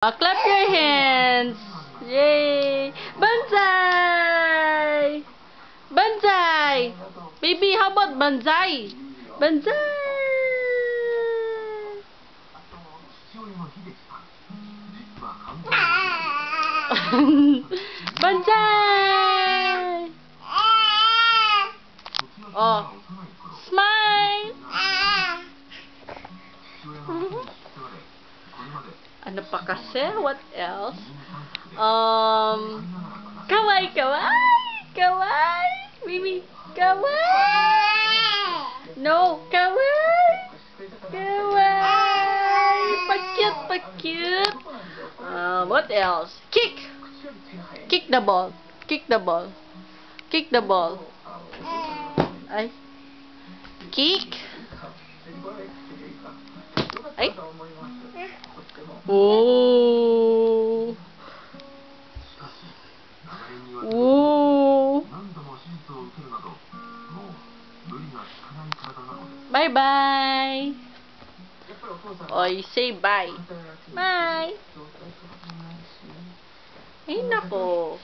Clap your hands! Yay! Banzai! Banzai! Baby, how about banzai? Banzai! Banzai! Oh, smile! Ano pa kasi? What else? Kawaii, kawaii! Kawaii! Baby, kawaii! No, kawaii! Kawaii! Pa-cute, pa-cute! What else? Kick! Kick the ball. Kick the ball. Kick the ball. Ay. Kick! Ay. Oh. Oh. Bye-bye. Oh, you say bye. Bye. Ay, nako.